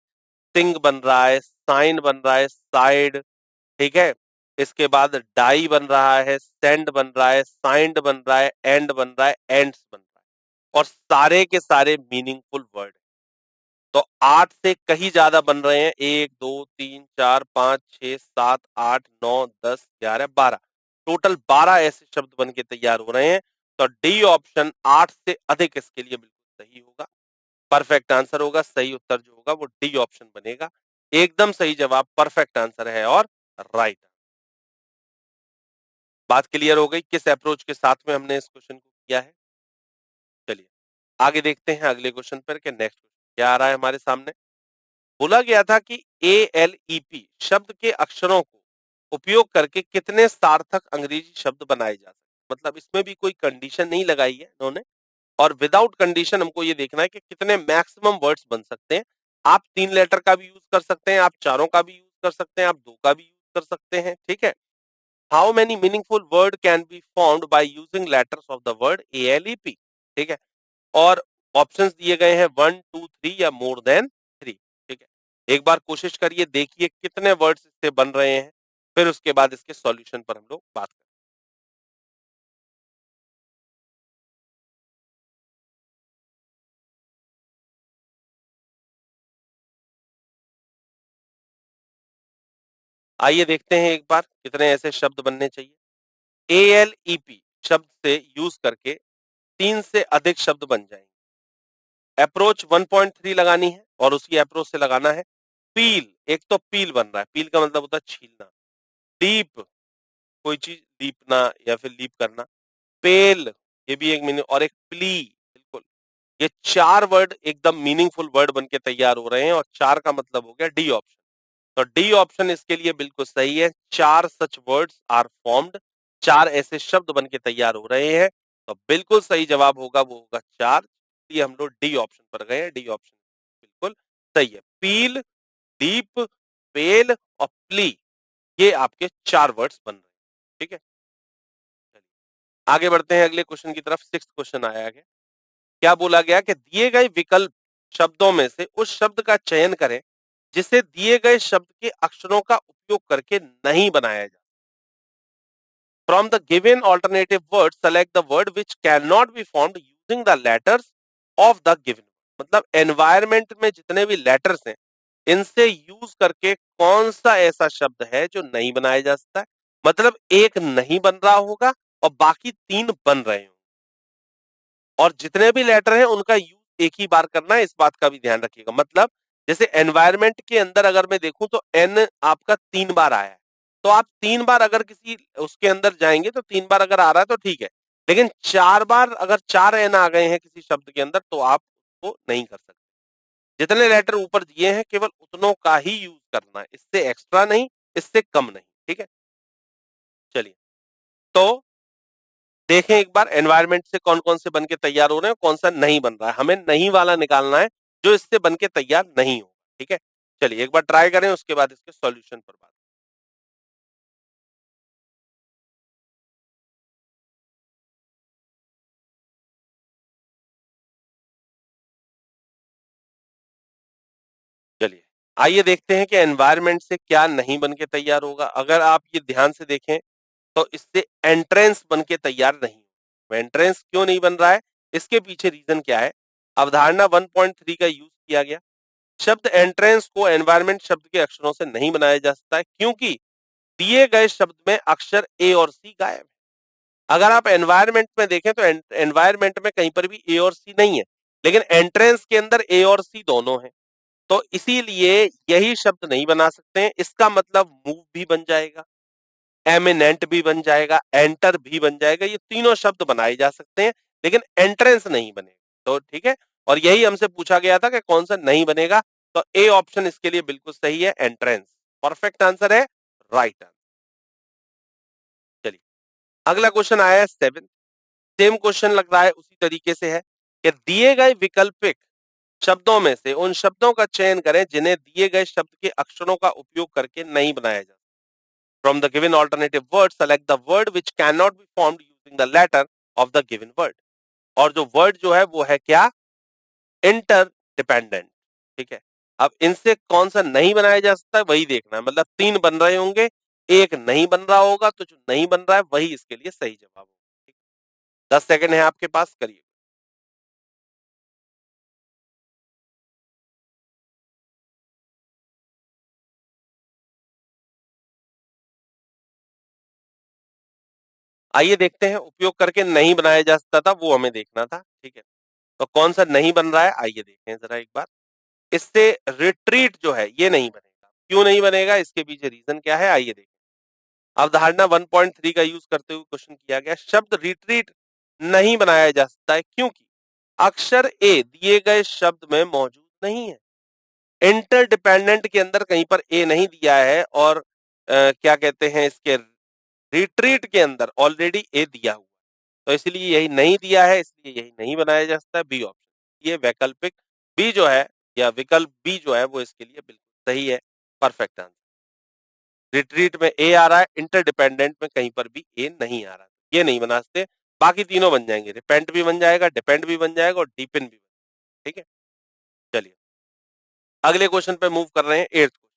सिंग बन रहा है, साइन बन रहा है, साइड, ठीक है। इसके बाद डाई बन रहा है, सेंड बन रहा है, साइंड बन रहा है, एंड बन रहा है, एंड्स बन रहा है, और सारे के सारे मीनिंगफुल वर्ड। तो 8 से कहीं ज्यादा बन रहे हैं, 1 2 3 4 5 6 7 8 9 10 11 12, टोटल 12 ऐसे शब्द बन के तैयार हो रहे हैं। तो डी ऑप्शन 8 से अधिक इसके लिए बिल्कुल सही होगा, परफेक्ट आंसर होगा। सही उत्तर जो होगा वो डी ऑप्शन बनेगा। एकदम सही जवाब, परफेक्ट आंसर है और राइट। बात क्लियर हो गई किस अप्रोच के साथ में हमने इस क्वेश्चन को किया है। चलिए आगे देखते हैं अगले क्वेश्चन पर कि नेक्स्ट क्वेश्चन क्या आ रहा है हमारे सामने। बोला गया था कि ALEP शब्द के अक्षरों को उपयोग करके कितने सार्थक अंग्रेजी शब्द बनाए जा सकते। मतलब इसमें भी कोई कंडीशन नहीं लगाई है इन्होंने, और विदाउट कंडीशन हमको ये देखना है कि कितने मैक्सिमम वर्ड्स बन सकते हैं। आप 3 लेटर का भी यूज कर सकते हैं, आप चारों का भी यूज कर सकते हैं, आप 2 का भी यूज कर सकते हैं, ठीक है। How many meaningful word can be formed by using letters of the word ALEP, ठीक है। और ऑप्शंस दिए गए हैं 1 2 3 या मोर देन 3, ठीक है। एक बार कोशिश करिए, देखिए कितने वर्ड्स इससे बन रहे हैं, फिर उसके बाद इसके सॉल्यूशन पर हम लोग बात करें। आइए देखते हैं एक बार कितने ऐसे शब्द बनने चाहिए। ALEP शब्द से यूज करके 3 से अधिक शब्द बन जाएंगे। अप्रोच 1.3 लगानी है और उसी अप्रोच से लगाना है। पील, एक तो पील बन रहा है, पील का मतलब होता है छीलना। डीप, कोई चीज लीपना या फिर लीप करना। पेल, ये भी एक मीनिंग, और एक प्ली, बिल्कुल। ये 4 वर्ड एकदम मीनिंगफुल वर्ड बन के तैयार हो रहे हैं, और 4 का मतलब हो गया डी ऑप्शन। तो डी ऑप्शन इसके लिए बिल्कुल सही है। 4 सच वर्ड्स आर फॉर्म्ड, 4 ऐसे शब्द बन के तैयार हो रहे हैं। तो बिल्कुल सही जवाब होगा वो होगा 4। ये हम लोग डी ऑप्शन पर गए हैं, डी ऑप्शन बिल्कुल सही है। पील, डीप, पेल और प्ली, ये आपके 4 वर्ड्स बन रहे हैं, ठीक है। आगे बढ़ते हैं अगले क्वेश्चन की तरफ। 6th क्वेश्चन आया है। क्या बोला गया कि दिए गए विकल्प शब्दों में से उस शब्द का चयन करें जिसे दिए गए शब्द के अक्षरों का उपयोग करके नहीं बनाया जाए। From the given alternative word, select the word which cannot be formed using the letters of the given. मतलब एनवायरमेंट में जितने भी लेटर्स हैं, इनसे यूज करके कौन सा ऐसा शब्द है जो नहीं बनाया जा सकता है। मतलब एक नहीं बन रहा होगा और बाकी 3 बन रहे होंगे, और जितने भी लेटर हैं उनका यूज एक ही बार करना है, इस बात का भी ध्यान रखिएगा। मतलब जैसे एनवायरमेंट के अंदर अगर मैं देखूं तो एन आपका 3 बार आया है, तो आप 3 बार अगर किसी उसके अंदर जाएंगे तो 3 बार अगर आ रहा है तो ठीक है। लेकिन 4 बार अगर 4 एन आ गए हैं किसी शब्द के अंदर तो आप उसको नहीं कर सकते। जितने लेटर ऊपर दिए हैं केवल उतनों का ही यूज करना है, इससे एक्स्ट्रा नहीं, इससे कम नहीं, ठीक है। चलिए, तो देखें एक बार एनवायरनमेंट से कौन कौन से बन के तैयार हो रहे हैं, कौन सा नहीं बन रहा है। हमें नहीं वाला निकालना है जो इससे बन के तैयार नहीं हो। ठीक है, चलिए एक बार ट्राई करें, उसके बाद इसके सॉल्यूशन पर बात। चलिए आइए देखते हैं कि एनवायरनमेंट से क्या नहीं बन के तैयार होगा। अगर आप ये ध्यान से देखें तो इससे एंट्रेंस बन के तैयार नहीं। एंट्रेंस क्यों नहीं बन रहा है, इसके पीछे रीजन क्या है। अवधारणा 1.3 का यूज किया गया। शब्द एंट्रेंस को एनवायरनमेंट शब्द के अक्षरों से नहीं बनाया जा सकता है क्योंकि दिए गए शब्द में अक्षर ए और सी गायब है। अगर आप एनवायरनमेंट में देखें तो एनवायरनमेंट में कहीं पर भी ए और सी नहीं है, लेकिन एंट्रेंस के अंदर ए और सी दोनों हैं। तो इसीलिए यही शब्द नहीं बना सकते हैं। इसका मतलब मूव भी बन जाएगा, एमिनेंट भी बन जाएगा, एंटर भी बन जाएगा। ये तीनों शब्द बनाए जा सकते हैं, लेकिन एंट्रेंस नहीं बनेगा। तो ठीक है, और यही हमसे पूछा गया था कि कौन सा नहीं बनेगा, तो ए ऑप्शन इसके लिए बिल्कुल सही है, एंट्रेंस। परफेक्ट आंसर है, राइट आंसर। चलिए अगला क्वेश्चन आया है 7। सेम क्वेश्चन लग रहा है उसी तरीके से है कि दिए गए विकल्पिक शब्दों में से उन शब्दों का चयन करें जिन्हें दिए गए शब्द के अक्षरों का उपयोग करके नहीं बनाया जा। From the given alternative word, select the word which cannot be formed using the letter of the given word. और जो वर्ड जो है वो है क्या, इंटरडिपेंडेंट। ठीक है, अब इनसे कौन सा नहीं बनाया जा सकता है वही देखना है। मतलब 3 बन रहे होंगे, एक नहीं बन रहा होगा, तो जो नहीं बन रहा है वही इसके लिए सही जवाब होगा। 10 सेकंड है आपके पास, करिए। आइए देखते हैं, उपयोग करके नहीं बनाया जा सकता था वो हमें देखना था। ठीक है, तो कौन सा नहीं बन रहा है, आइए देखें जरा एक बार। इससे रिट्रीट जो है ये नहीं बनेगा। क्यों नहीं बनेगा, इसके पीछे रीजन क्या है, आइए देखें। अवधारणा 1.3 का यूज करते हुए क्वेश्चन किया गया। शब्द रिट्रीट नहीं बनाया जा सकता है क्योंकि अक्षर ए दिए गए शब्द में मौजूद नहीं है। इंटरडिपेंडेंट के अंदर कहीं पर ए नहीं दिया है, और क्या कहते हैं इसके रिट्रीट के अंदर ऑलरेडी ए दिया हुआ, तो इसलिए यही नहीं दिया है, इसलिए यही नहीं बनाया जा सकता। बी ऑप्शन, ये वैकल्पिक बी जो है, या विकल्प बी जो है वो इसके लिए बिल्कुल सही है, परफेक्ट आंसर। रिट्रीट में ए आ रहा है, इंटरडिपेंडेंट में कहीं पर भी ए नहीं आ रहा, ये नहीं बना सकते। बाकी तीनों बन जाएंगे, रिपेंट भी बन जाएगा, डिपेंड भी बन जाएगा, और डीपेन भी बन जाएगा। ठीक है, चलिए अगले क्वेश्चन पे मूव कर रहे हैं, 8th क्वेश्चन।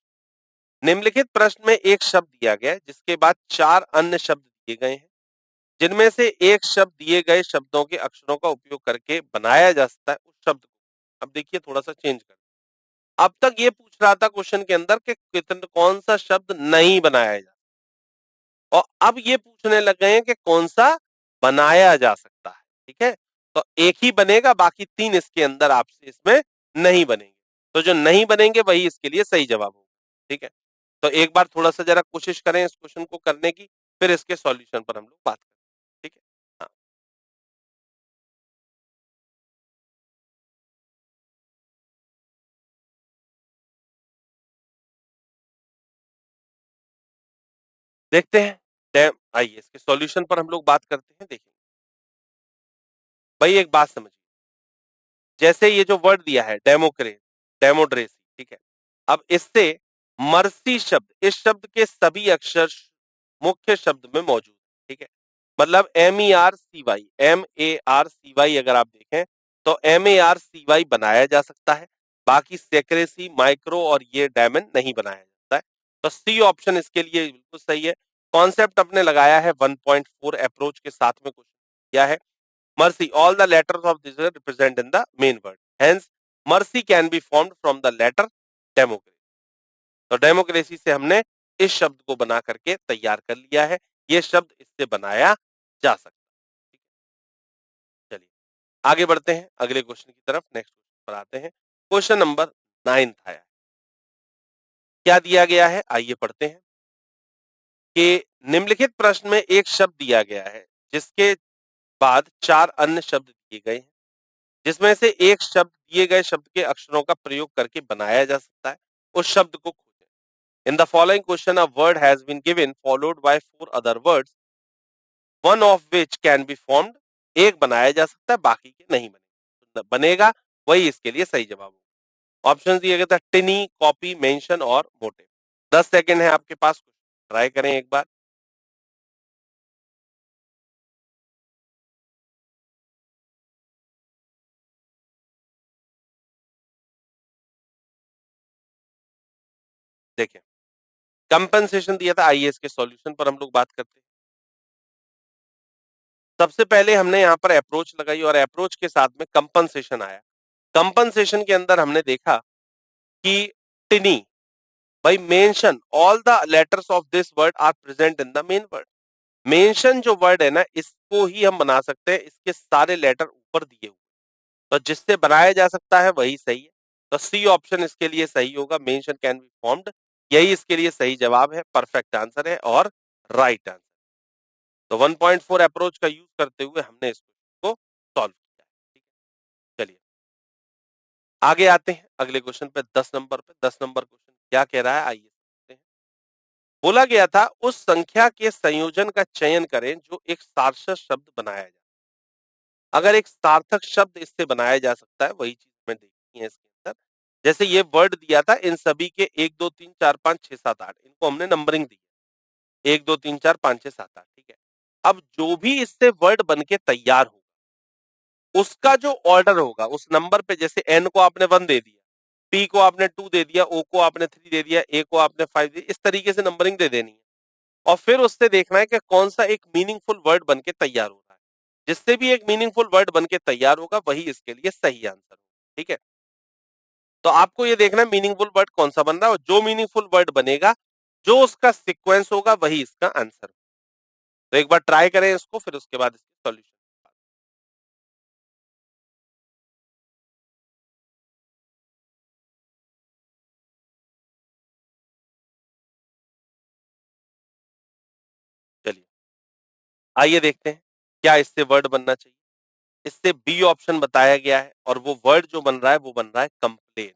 निम्नलिखित प्रश्न में एक शब्द दिया गया है जिसके बाद 4 अन्य शब्द दिए गए हैं, जिनमें से एक शब्द दिए गए शब्दों के अक्षरों का उपयोग करके बनाया जा सकता है उस शब्द को। अब देखिए थोड़ा सा चेंज कर, अब तक ये पूछ रहा था क्वेश्चन के अंदर कि कितन कौन सा शब्द नहीं बनाया जा, और अब ये पूछने लग गए हैं कि कौन सा बनाया जा सकता है। ठीक है, तो एक ही बनेगा, बाकी 3 इसके अंदर आपसे इसमें नहीं बनेंगे, तो जो नहीं बनेंगे वही इसके लिए सही जवाब होगा। ठीक है, तो एक बार थोड़ा सा जरा कोशिश करें इस क्वेश्चन को करने की, फिर इसके सॉल्यूशन पर हम लोग बात करें। ठीक है, हाँ देखते हैं। आइए इसके सॉल्यूशन पर हम लोग बात करते हैं। देखिए भाई एक बात समझिए, जैसे ये जो वर्ड दिया है डेमोक्रेसी, ठीक है, अब इससे मर्सी शब्द, इस शब्द के सभी अक्षर मुख्य शब्द में मौजूद है। ठीक है, मतलब MERCY अगर आप देखें तो MERCY बनाया जा सकता है, बाकी सेक्रेसी, माइक्रो और ये डायमंड नहीं बनाया जाता है। तो सी ऑप्शन इसके लिए बिल्कुल सही है। कॉन्सेप्ट अपने लगाया है 1.4 अप्रोच के साथ में कुछ किया है। Mercy, all the letters of this word represent in the main word. Hence, mercy can be formed from the letter democracy. तो डेमोक्रेसी से हमने इस शब्द को बना करके तैयार कर लिया है। ये शब्द इससे बनाया जा सकता है। ठीक है, चलिए आगे बढ़ते हैं अगले क्वेश्चन की तरफ। नेक्स्ट क्वेश्चन पर आते हैं। क्वेश्चन नंबर 9 आया है। क्या दिया गया है, आइए पढ़ते हैं कि निम्नलिखित प्रश्न में एक शब्द दिया गया है जिसके बाद 4 अन्य शब्द दिए गए हैं, जिसमें से एक शब्द दिए गए शब्द के अक्षरों का प्रयोग करके बनाया जा सकता है। उस शब्द को खोजें। In the following question a word has been given followed by 4 other words, one of which can be formed. एक बनाया जा सकता है, बाकी के नहीं बनेगा। बनेगा वही इसके लिए सही जवाब होगा। ऑप्शन दिए गए थे टिनी, कॉपी, मेंशन और मोटिव। 10 सेकंड है आपके पास, ट्राई करें एक बार। देखिए, कंपनसेशन दिया था, आइए इसके सॉल्यूशन पर हम लोग बात करते हैं। सबसे पहले हमने यहाँ पर अप्रोच लगाई और अप्रोच के साथ में कंपनसेशन आया। कंपनसेशन के अंदर हमने देखा कि टिनी, भाई mention all the letters of this word are present in the main word. Mention जो वर्ड है ना, इसको ही हम बना सकते हैं, इसके सारे लेटर ऊपर दिए हुए, तो जिससे बनाया जा सकता है वही सही है। तो सी ऑप्शन इसके लिए सही होगा, मेंशन कैन बी फॉर्म्ड, यही इसके लिए सही जवाब है, परफेक्ट आंसर है और राइट आंसर। तो 1.4 अप्रोच का यूज करते हुए हमने इसको सॉल्व किया है। ठीक है, चलिए आगे आते हैं अगले क्वेश्चन पे, 10 नंबर पे। 10 नंबर क्वेश्चन क्या कह रहा है, आइए देखते हैं। बोला गया था उस संख्या के संयोजन का चयन करें जो एक सार्थक शब्द बनाया जाए। अगर एक सार्थक शब्द इससे बनाया जा सकता है, वही चीज हमें देखनी है इसके अंदर। जैसे ये वर्ड दिया था, इन सभी के 1 2 3 4 5 6 7 8, इनको हमने नंबरिंग दी, 1 2 3 4 5 6 7 8। ठीक है, अब जो भी इससे वर्ड बन के तैयार हो, उसका जो ऑर्डर होगा उस नंबर पे, जैसे एन को आपने 1 दे दिया, पी को आपने 2 दे दिया, ओ को आपने 3 दे दिया, ए को आपने 5 दे दिया, इस तरीके से नंबरिंग दे देनी है। और फिर उससे देखना है कि कौन सा एक मीनिंगफुल वर्ड बन के तैयार हो रहा है। जिससे भी एक मीनिंगफुल वर्ड बन के तैयार होगा वही इसके लिए सही आंसर होगा। ठीक है, तो आपको ये देखना है मीनिंगफुल वर्ड कौन सा बन रहा है, और जो मीनिंगफुल वर्ड बनेगा, जो उसका सीक्वेंस होगा, वही इसका आंसर होगा। तो एक बार ट्राई करें इसको, फिर उसके बाद इसके सॉल्यूशन। चलिए आइए देखते हैं क्या इससे वर्ड बनना चाहिए। इससे बी ऑप्शन बताया गया है, और वो वर्ड जो बन रहा है वो बन रहा है कंप्लेन।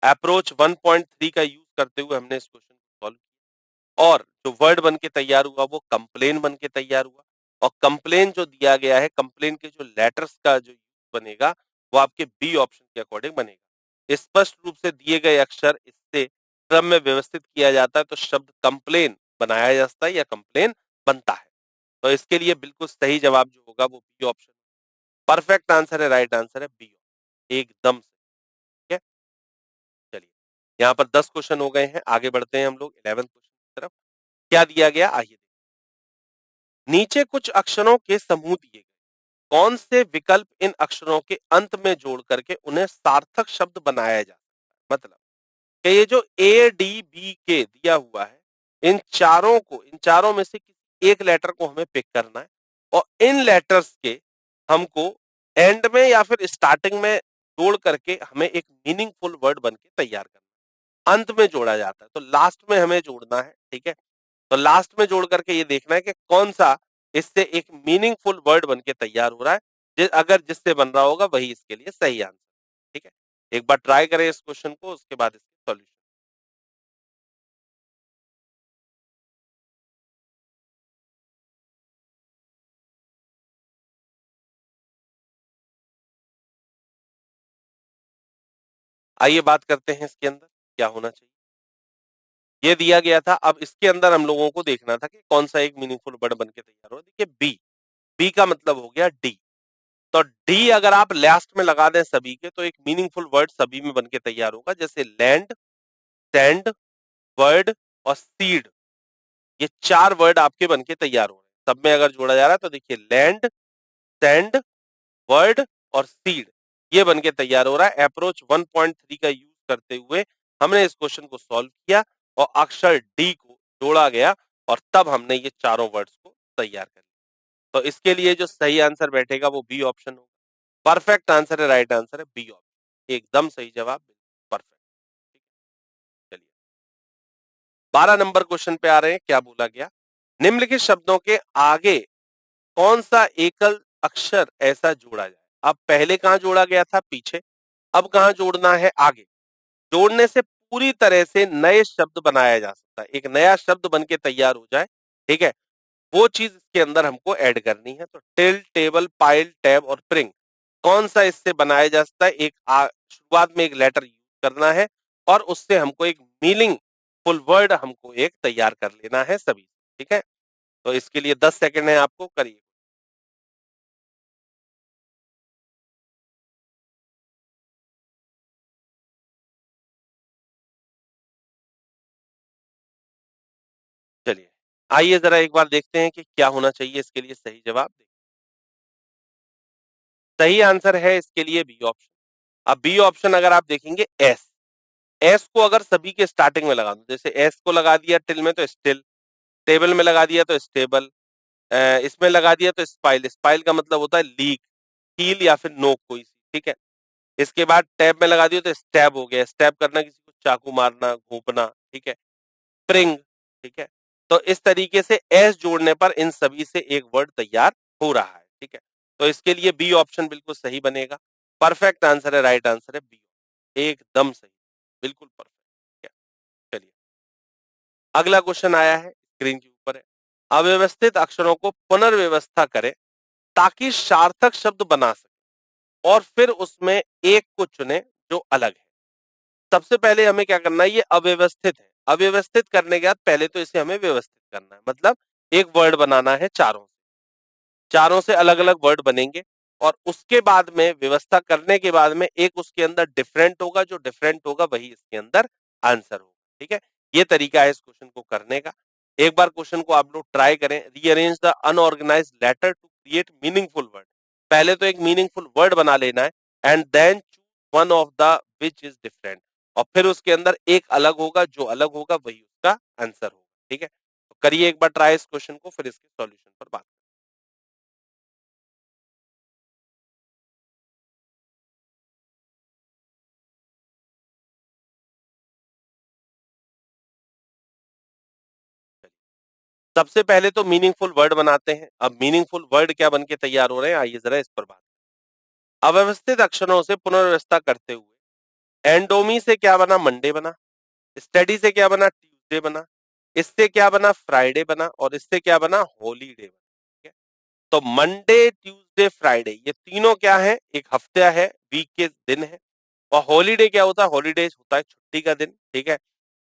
अप्रोच 1.3 का यूज करते हुए हमने इस क्वेश्चन को सॉल्व किया, और जो वर्ड बन के तैयार हुआ वो कंप्लेन बन के तैयार हुआ। और कंप्लेन जो दिया गया है, कंप्लेन के जो लेटर्स का जो बनेगा, वो आपके बी ऑप्शन के अकॉर्डिंग बनेगा। स्पष्ट रूप से दिए गए अक्षर इससे क्रम में व्यवस्थित किया जाता है, तो शब्द कंप्लेन बनाया जाता है या कंप्लेन बनता है। तो इसके लिए बिल्कुल सही जवाब जो होगा वो बी ऑप्शन, परफेक्ट आंसर है, राइट आंसर है बी, एकदम से। ठीक है, चलिए यहाँ पर 10 क्वेश्चन हो गए हैं, आगे बढ़ते हैं हम लोग 11th क्वेश्चन की तरफ। क्या दिया गया, आइए। नीचे कुछ अक्षरों के समूह दिए गए, कौन से विकल्प इन अक्षरों के अंत में जोड़ करके उन्हें सार्थक शब्द बनाया जा सकता है। मतलब कि ये जो ए डी बी के दिया हुआ है, इन चारों को, इन चारों में से किसी एक लेटर को हमें पिक करना है, और इन लेटर्स के हमको एंड में या फिर स्टार्टिंग में जोड़ करके हमें एक मीनिंगफुल वर्ड बन के तैयार करना है। अंत में जोड़ा जाता है, तो लास्ट में हमें जोड़ना है। ठीक है, तो लास्ट में जोड़ करके ये देखना है कि कौन सा इससे एक मीनिंगफुल वर्ड बन के तैयार हो रहा है। अगर जिससे बन रहा होगा वही इसके लिए सही आंसर। ठीक है, एक बार ट्राई करें इस क्वेश्चन को, उसके बाद इसके सॉल्यूशन। आइए बात करते हैं इसके अंदर क्या होना चाहिए। ये दिया गया था, अब इसके अंदर हम लोगों को देखना था कि कौन सा एक मीनिंगफुल वर्ड बन के तैयार हो। देखिए बी, बी का मतलब हो गया डी। तो डी अगर आप लास्ट में लगा दें सभी के, तो एक मीनिंगफुल वर्ड सभी में बन के तैयार होगा। जैसे लैंड, सैंड, वर्ड और सीड, ये 4 वर्ड आपके बन के तैयार हो रहे हैं। सब में अगर जोड़ा जा रहा है तो देखिए लैंड, सैंड, वर्ड और सीड, ये बन के तैयार हो रहा है। अप्रोच 1.3 का यूज करते हुए हमने इस क्वेश्चन को सॉल्व किया, और अक्षर डी को जोड़ा गया, और तब हमने ये चारों वर्ड्स को तैयार कर लिया। तो इसके लिए जो सही आंसर बैठेगा वो बी ऑप्शन होगा। परफेक्ट आंसर है, राइट आंसर है बी ऑप्शन, एकदम सही जवाब, परफेक्ट। चलिए 12 नंबर क्वेश्चन पे आ रहे हैं। क्या बोला गया, निम्नलिखित शब्दों के आगे कौन सा एकल अक्षर ऐसा जोड़ा जाए। अब पहले कहां जोड़ा गया था, पीछे, अब कहां जोड़ना है, आगे। जोड़ने से पूरी तरह से नए शब्द बनाया जा सकता है, एक नया शब्द बन के तैयार हो जाए, ठीक है, वो चीज इसके अंदर हमको ऐड करनी है। तो टिल, टेबल, पाइल, टैब और प्रिंग, कौन सा इससे बनाया जा सकता है? एक शुरुआत में एक लेटर यूज करना है और उससे हमको एक मीनिंगफुल वर्ड हमको एक तैयार कर लेना है सभी, ठीक है। तो इसके लिए 10 सेकंड है, आपको करिए। चलिए, आइए जरा एक बार देखते हैं कि क्या होना चाहिए इसके लिए सही जवाब। सही आंसर है इसके लिए बी ऑप्शन। अब बी ऑप्शन अगर आप देखेंगे, एस, एस को अगर सभी के स्टार्टिंग में लगा दो, जैसे एस को लगा दिया टिल में तो स्टिल, टेबल में लगा दिया तो स्टेबल, इसमें लगा दिया तो स्पाइल, स्पाइल का मतलब होता है लीक, कील या फिर नोक कोई सी, ठीक है। इसके बाद टैब में लगा दिया तो स्टैब हो गया, स्टैब करना, किसी को चाकू मारना, घोंपना, ठीक है। स्प्रिंग, ठीक है। तो इस तरीके से एस जोड़ने पर इन सभी से एक वर्ड तैयार हो रहा है, ठीक है। तो इसके लिए बी ऑप्शन बिल्कुल सही बनेगा। परफेक्ट आंसर है, राइट आंसर है बी, एकदम सही, बिल्कुल परफेक्ट। चलिए, अगला क्वेश्चन आया है, स्क्रीन के ऊपर है। अव्यवस्थित अक्षरों को पुनर्व्यवस्था करें ताकि सार्थक शब्द बना सके और फिर उसमें एक को चुने जो अलग है। सबसे पहले हमें क्या करना है, ये अव्यवस्थित है, अव्यवस्थित करने के बाद पहले तो इसे हमें व्यवस्थित करना है, मतलब एक वर्ड बनाना है, चारों चारों से अलग अलग वर्ड बनेंगे और उसके बाद में व्यवस्था करने के बाद में एक उसके अंदर डिफरेंट होगा, जो डिफरेंट होगा वही इसके अंदर आंसर होगा, ठीक है। ये तरीका है इस क्वेश्चन को करने का। एक बार क्वेश्चन को आप लोग ट्राई करें, rearrange the unorganised letter to create meaningful word. पहले तो एक मीनिंगफुल वर्ड बना लेना है and then choose one of the which is different, और फिर उसके अंदर एक अलग होगा, जो अलग होगा वही उसका आंसर होगा, ठीक है। तो करिए एक बार ट्राई इस क्वेश्चन को, फिर इसके सॉल्यूशन पर बात। सबसे पहले तो मीनिंगफुल वर्ड बनाते हैं। अब मीनिंगफुल वर्ड क्या बन के तैयार हो रहे हैं, आइए जरा इस पर बात। अव्यवस्थित अक्षरों से पुनर्व्यवस्था करते हुए एंडोमी से क्या बना, मंडे बना। स्टडी से क्या बना, ट्यूसडे बना। इससे क्या बना, फ्राइडे बना। और इससे क्या बना, हॉलीडे बना, ठीक है। तो मंडे, ट्यूसडे, फ्राइडे, ये तीनों क्या है, एक हफ्ता है, वीक के दिन है। और हॉलीडे क्या होता है, हॉलीडे होता है छुट्टी का दिन, ठीक है।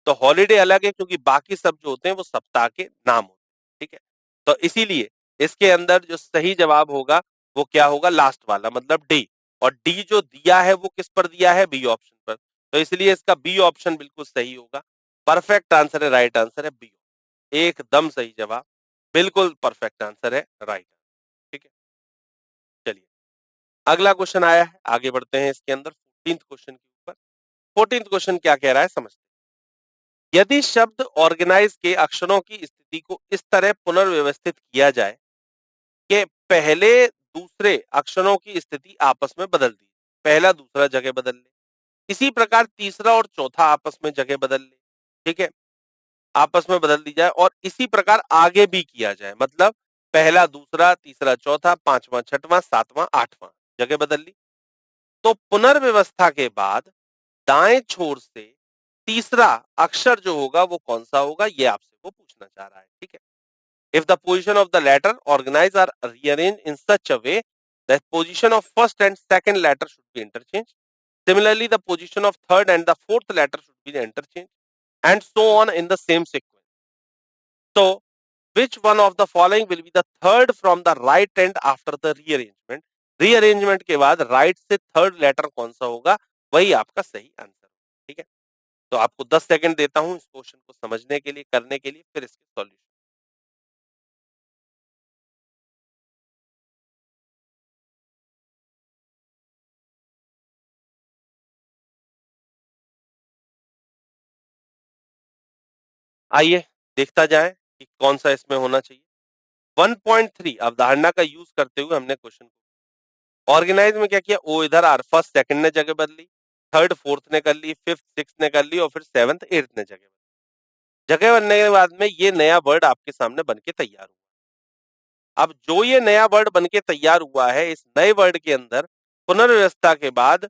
तो हॉलीडे अलग है क्योंकि बाकी सब जो होते हैं वो सप्ताह के नाम होते हैं, ठीक है। तो इसीलिए इसके अंदर जो सही जवाब होगा वो क्या होगा, लास्ट वाला, मतलब डी। और डी जो दिया है वो किस पर दिया है, बी ऑप्शन पर। तो इसलिए इसका बी ऑप्शन बिल्कुल सही होगा। परफेक्ट आंसर है, राइट आंसर है बी, एकदम सही जवाब, बिल्कुल परफेक्ट आंसर है, राइट, ठीक है। चलिए, अगला क्वेश्चन आया है, आगे बढ़ते हैं इसके अंदर 14th क्वेश्चन के ऊपर। 14th क्वेश्चन क्या कह रहा है, समझते हैं। यदि शब्द ऑर्गेनाइज के अक्षरों की स्थिति को इस तरह पुनर्व्यवस्थित किया जाए कि पहले दूसरे अक्षरों की स्थिति आपस में बदल दी, पहला दूसरा जगह बदल ले, इसी प्रकार तीसरा और चौथा आपस में जगह बदल ले, ठीक है, आपस में बदल दी जाए, और इसी प्रकार आगे भी किया जाए, मतलब पहला दूसरा, तीसरा चौथा, पांचवा छठवां, सातवां आठवां, जगह बदल ली। तो पुनर्व्यवस्था के बाद दाएं छोर से तीसरा अक्षर जो होगा वो कौन सा होगा, ये आपसे वो पूछना चाह रहा है, ठीक है। If the position of the letter organized are rearranged in such a way that position of first and second letter should be interchanged. Similarly, the position of third and the fourth letter should be interchanged, and so on in the same sequence. So, which one of the following will be the third from the right end after the rearrangement? Rearrangement के बाद right से third letter कौन सा होगा, वही आपका सही answer, ठीक है। तो आपको 10 सेकंड देता हूं इस क्वेश्चन को समझने के लिए, करने के लिए, फिर इसके सॉल्यूशन। आइए देखता जाए कि कौन सा इसमें होना चाहिए। 1.3 अवधारणा का यूज करते हुए हमने क्वेश्चन को ऑर्गेनाइज में क्या किया, ओ इधर आर, फर्स्ट सेकंड ने जगह बदली, थर्ड फोर्थ ने कर ली, फिफ्थ सिक्स ने कर ली, और फिर सेवंथ एट्थ ने जगह बदली। जगह बनने के बाद में ये नया वर्ड आपके सामने बन के तैयार हुआ। अब जो ये नया वर्ड बन के तैयार हुआ है, इस नए वर्ड के अंदर पुनर्व्यवस्था के बाद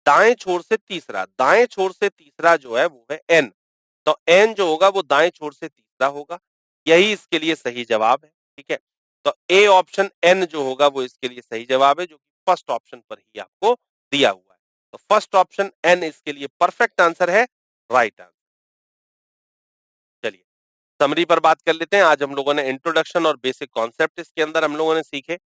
दाएं छोर से तीसरा जो है वो है n, तो n जो होगा वो दाएं छोर से तीसरा होगा, यही इसके लिए सही जवाब है। ठीक है, तो ए ऑप्शन n जो होगा वो इसके लिए सही जवाब है, जो कि फर्स्ट ऑप्शन पर ही आपको दिया हुआ है। तो फर्स्ट ऑप्शन n इसके लिए परफेक्ट आंसर है, राइट आंसर। चलिए समरी पर बात कर लेते हैं। आज हम लोगों ने इंट्रोडक्शन और बेसिक कॉन्सेप्ट इसके अंदर हम लोगों ने सीखे।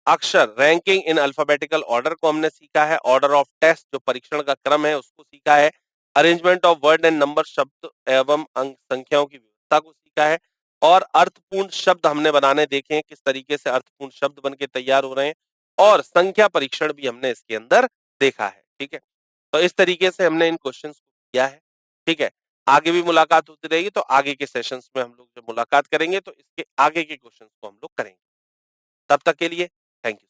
अक्षर रैंकिंग इन अल्फाबेटिकल ऑर्डर को हमने सीखा है, ऑर्डर ऑफ टेस्ट जो परीक्षण का क्रम है उसको सीखा है, arrangement of word and number शब्द एवं अंक संख्याओं की व्यवस्था को सीखा है, और अर्थपूर्ण शब्द हमने बनाने देखे हैं, किस तरीके से अर्थपूर्ण शब्द बन के तैयार हो रहे हैं, और संख्या परीक्षण भी हमने इसके अंदर देखा है। ठीक है, तो इस तरीके से हमने इन क्वेश्चंस को किया है। ठीक है, आगे भी मुलाकात होती रहेगी, तो आगे के सेशंस में हम लोग जब मुलाकात करेंगे तो इसके आगे के क्वेश्चंस को हम लोग करेंगे। तब तक के लिए थैंक यू।